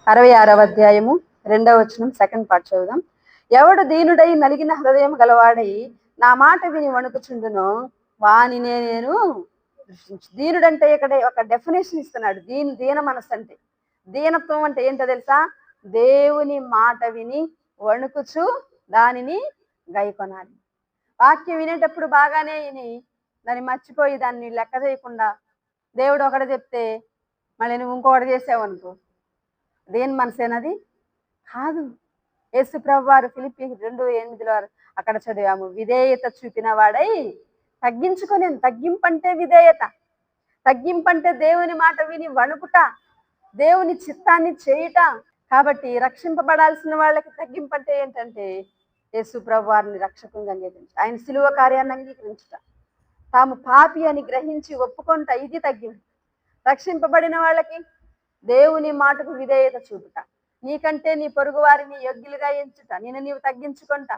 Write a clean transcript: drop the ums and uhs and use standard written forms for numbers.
66వ అధ్యాయము 2వ వచనం సెకండ్ పార్ట్ చదువుదాం. ఎవడు దీనుడై నలిగిన హృదయం గలవాడై నా మాట విని వణుకుచుండునో వానినే నేను దృష్టించు. దీనుడంటే ఇక్కడ ఒక డెఫినేషన్ ఇస్తున్నాడు. దీన మనస్సు అంటే, దీనత్వం అంటే ఏంటో తెలుసా? దేవుని మాట విని వణుకుచు దానిని గైకొనాలి. వాక్యం వినేటప్పుడు బాగానే విని దాన్ని మర్చిపోయి దాన్ని లెక్క చేయకుండా దేవుడు ఒకటి చెప్తే మళ్ళీ నువ్వు ఇంకొకటి చేసావనుకో, దేని మనసేనది కాదు. యేసు ప్రభువారు ఫిలిప్పీ 2:8 అక్కడ చదివాము, విధేయత చూపిన వాడై తగ్గించుకొని. తగ్గింపంటే విధేయత, తగ్గింపంటే దేవుని మాట విని వణుకుట, దేవుని చిత్తాన్ని చేయుట. కాబట్టి రక్షింపబడాల్సిన వాళ్ళకి తగ్గింపంటే ఏంటంటే యేసు ప్రభువారిని రక్షకంగా అంగీకరించు, ఆయన సిలువ కార్యాన్ని అంగీకరించుట, తాము పాపి అని గ్రహించి ఒప్పుకొంట, ఇది తగ్గింపు. రక్షింపబడిన వాళ్ళకి దేవుని మాటకు విధేయత చూపుట, నీకంటే నీ పొరుగు వారిని యోగ్యులుగా ఎంచుట, నిన్ను నీవు తగ్గించుకుంటా,